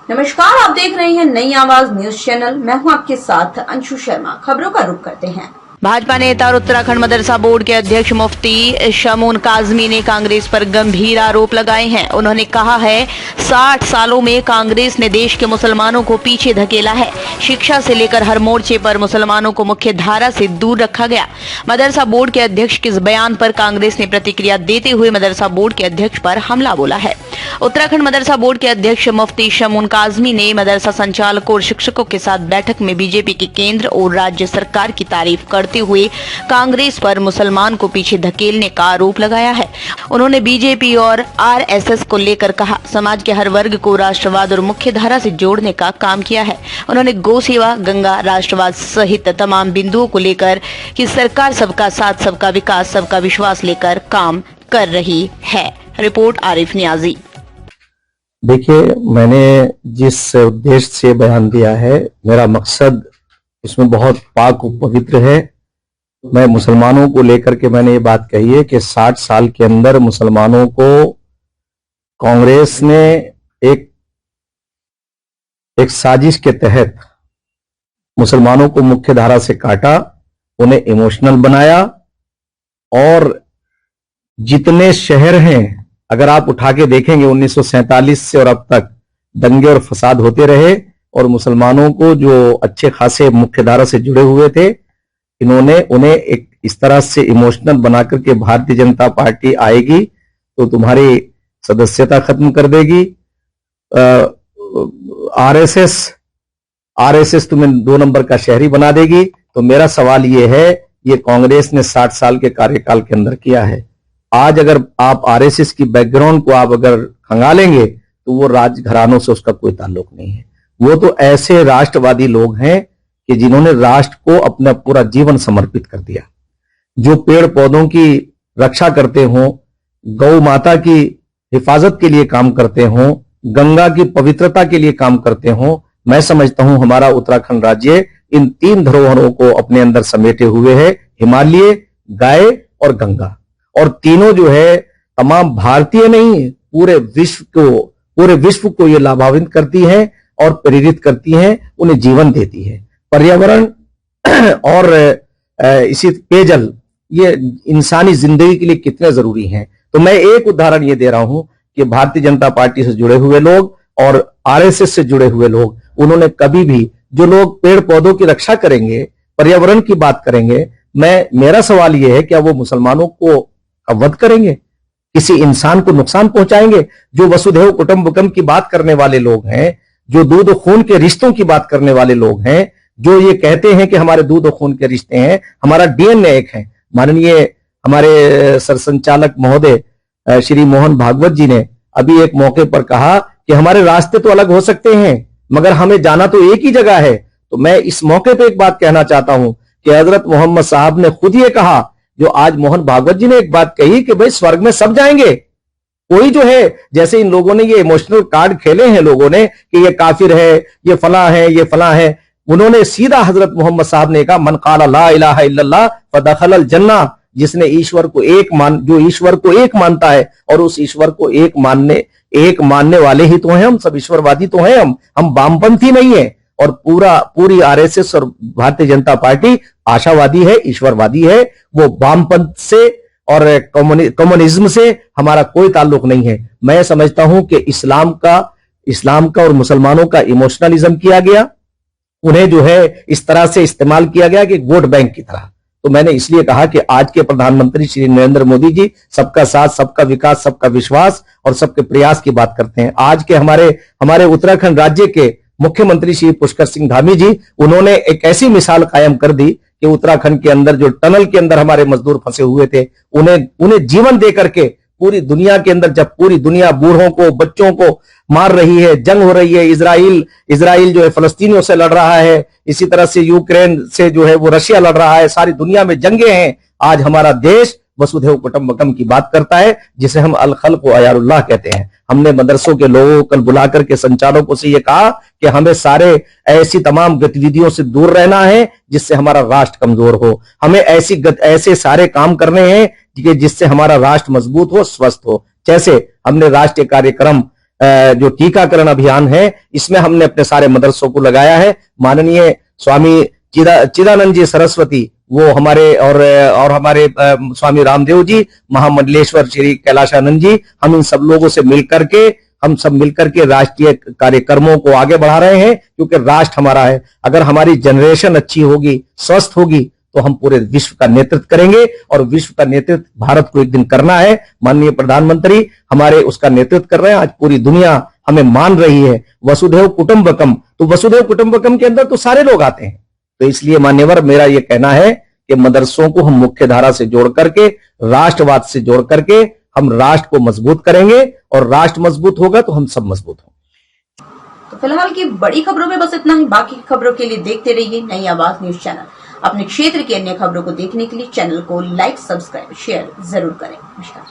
नमस्कार, आप देख रहे हैं नई आवाज न्यूज चैनल। मैं हूं आपके साथ अंशु शर्मा। खबरों का रुख करते हैं। भाजपा नेता और उत्तराखंड मदरसा बोर्ड के अध्यक्ष मुफ्ती शमून काजमी ने कांग्रेस पर गंभीर आरोप लगाए हैं। उन्होंने कहा है 60 सालों में कांग्रेस ने देश के मुसलमानों को पीछे धकेला है। शिक्षा से लेकर हर मोर्चे पर मुसलमानों को मुख्य धारा से दूर रखा गया। मदरसा बोर्ड के अध्यक्ष के इस बयान पर कांग्रेस ने प्रतिक्रिया देते हुए मदरसा बोर्ड के अध्यक्ष पर हमला बोला है। उत्तराखंड मदरसा बोर्ड के अध्यक्ष मुफ्ती शमून काजमी ने मदरसा संचालकों और शिक्षकों के साथ बैठक में बीजेपी की केंद्र और राज्य सरकार की तारीफ करते हुए कांग्रेस पर मुसलमान को पीछे धकेलने का आरोप लगाया है। उन्होंने बीजेपी और आरएसएस को लेकर कहा, समाज के हर वर्ग को राष्ट्रवाद और मुख्य धारा से जोड़ने का काम किया है। उन्होंने गौ सेवा, गंगा, राष्ट्रवाद सहित तमाम बिंदुओं को लेकर कि सरकार सबका साथ, सबका विकास, सबका विश्वास लेकर काम कर रही है। रिपोर्ट आरिफ नियाजी। देखिए, मैंने जिस उद्देश्य से बयान दिया है, मेरा मकसद इसमें बहुत पाक और पवित्र है। मैं मुसलमानों को लेकर के मैंने ये बात कही है कि 60 साल के अंदर मुसलमानों को कांग्रेस ने एक साजिश के तहत मुसलमानों को मुख्य धारा से काटा, उन्हें इमोशनल बनाया और जितने शहर हैं, अगर आप उठा के देखेंगे 1947 से और अब तक दंगे और फसाद होते रहे और मुसलमानों को जो अच्छे खासे मुख्य धारा से जुड़े हुए थे, इन्होंने उन्हें एक इस तरह से इमोशनल बनाकर के भारतीय जनता पार्टी आएगी तो तुम्हारी सदस्यता खत्म कर देगी। आरएसएस तुम्हें 2 नंबर का शहरी बना देगी। तो मेरा सवाल यह है, ये कांग्रेस ने 60 साल के कार्यकाल के अंदर किया है। आज अगर आप आरएसएस की बैकग्राउंड को आप अगर खंगालेंगे तो वो राजघरानों से उसका कोई ताल्लुक नहीं है। वो तो ऐसे राष्ट्रवादी लोग हैं कि जिन्होंने राष्ट्र को अपना पूरा जीवन समर्पित कर दिया। जो पेड़ पौधों की रक्षा करते हों, गौ माता की हिफाजत के लिए काम करते हों, गंगा की पवित्रता के लिए काम करते हों, मैं समझता हूं हमारा उत्तराखंड राज्य इन 3 धरोहरों को अपने अंदर समेटे हुए है, हिमालय, गाय और गंगा। और तीनों जो है तमाम भारतीय नहीं, पूरे विश्व को ये लाभान्वित करती है और प्रेरित करती है, उन्हें जीवन देती है। पर्यावरण और इसी पेयजल, ये इंसानी जिंदगी के लिए कितने जरूरी हैं। तो मैं एक उदाहरण ये दे रहा हूं कि भारतीय जनता पार्टी से जुड़े हुए लोग और आरएसएस से जुड़े हुए लोग, उन्होंने कभी भी, जो लोग पेड़ पौधों की रक्षा करेंगे, पर्यावरण की बात करेंगे, मेरा सवाल यह है, क्या वो मुसलमानों को वध करेंगे, किसी इंसान को नुकसान पहुंचाएंगे? जो वसुधैव कुटुंबकम की बात करने वाले लोग हैं, जो दूध और खून के रिश्तों की बात करने वाले लोग हैं, जो ये कहते हैं कि हमारे दूध और खून के रिश्ते हैं, हमारा डीएनए एक है। माननीय हमारे सरसंचालक महोदय श्री मोहन भागवत जी ने अभी एक मौके पर कहा कि हमारे रास्ते तो अलग हो सकते हैं मगर हमें जाना तो एक ही जगह है। तो मैं इस मौके पर एक बात कहना चाहता हूं कि हजरत मोहम्मद साहब ने खुद ये कहा, जो आज मोहन भागवत जी ने एक बात कही कि भाई स्वर्ग में सब जाएंगे। कोई जो है, जैसे इन लोगों ने ये इमोशनल कार्ड खेले हैं लोगों ने कि ये काफिर है, ये फला है, ये फला है, उन्होंने सीधा हजरत मोहम्मद साहब ने कहा, मन क़ाला ला इलाहा इल्लल्लाह फदखलल जन्नह। जिसने ईश्वर को जो ईश्वर को एक मानता है और उस ईश्वर को एक मानने वाले ही तो हैं हम, सब ईश्वरवादी तो हैं हम वामपंथी नहीं है। और पूरी आरएसएस और भारतीय जनता पार्टी आशावादी है, ईश्वरवादी है। वो वामपंथ से और कम्युनिज्म से हमारा कोई ताल्लुक नहीं है। मैं समझता हूं कि इस्लाम का और मुसलमानों का इमोशनलिज्म किया गया, उन्हें जो है इस तरह से इस्तेमाल किया गया कि वोट बैंक की तरह। तो मैंने इसलिए कहा कि आज के प्रधानमंत्री श्री नरेंद्र मोदी जी सबका साथ, सबका विकास, सबका विश्वास और सबके प्रयास की बात करते हैं। आज के हमारे उत्तराखंड राज्य के मुख्यमंत्री श्री पुष्कर सिंह धामी जी, उन्होंने एक ऐसी मिसाल कायम कर दी कि उत्तराखंड के अंदर जो टनल के अंदर हमारे मजदूर फंसे हुए थे, उन्हें जीवन दे करके पूरी दुनिया के अंदर, जब पूरी दुनिया बूढ़ों को, बच्चों को मार रही है, जंग हो रही है, इजराइल जो है फलस्तीनियों से लड़ रहा है, इसी तरह से यूक्रेन से जो है वो रशिया लड़ रहा है, सारी दुनिया में जंगे हैं। आज हमारा देश वसुधैव कुटुंबकम की बात करता है, जिसे हम अल खल्क व अयालुल्लाह कहते हैं। हमने मदरसों के लोगों को कल बुलाकर के संचालकों से ये कहा कि हमें सारे ऐसी तमाम गतिविधियों से दूर रहना है जिससे हमारा राष्ट्र कमजोर हो। हमें ऐसे सारे काम करने हैं कि जिससे हमारा राष्ट्र मजबूत हो, स्वस्थ हो। जैसे हमने राष्ट्रीय कार्यक्रम जो टीकाकरण अभियान है, इसमें हमने अपने सारे मदरसों को लगाया है। माननीय स्वामी चिदानंद जी सरस्वती वो हमारे और हमारे स्वामी रामदेव जी, महामंडलेश्वर श्री कैलाशानंद जी, हम सब मिलकर के राष्ट्रीय कार्यक्रमों को आगे बढ़ा रहे हैं, क्योंकि राष्ट्र हमारा है। अगर हमारी जनरेशन अच्छी होगी, स्वस्थ होगी, तो हम पूरे विश्व का नेतृत्व करेंगे, और विश्व का नेतृत्व भारत को एक दिन करना है। माननीय प्रधानमंत्री हमारे उसका नेतृत्व कर रहे हैं। आज पूरी दुनिया हमें मान रही है। वसुधैव कुटुंबकम, तो वसुधैव कुटुंबकम के अंदर तो सारे लोग आते हैं। तो इसलिए मान्यवर, मेरा यह कहना है कि मदरसों को हम मुख्य धारा से जोड़ करके, राष्ट्रवाद से जोड़ करके हम राष्ट्र को मजबूत करेंगे, और राष्ट्र मजबूत होगा तो हम सब मजबूत होंगे। तो फिलहाल की बड़ी खबरों में बस इतना ही। बाकी खबरों के लिए देखते रहिए नई आवाज न्यूज चैनल। अपने क्षेत्र की अन्य खबरों को देखने के लिए चैनल को लाइक, सब्सक्राइब, शेयर जरूर करें। नमस्कार।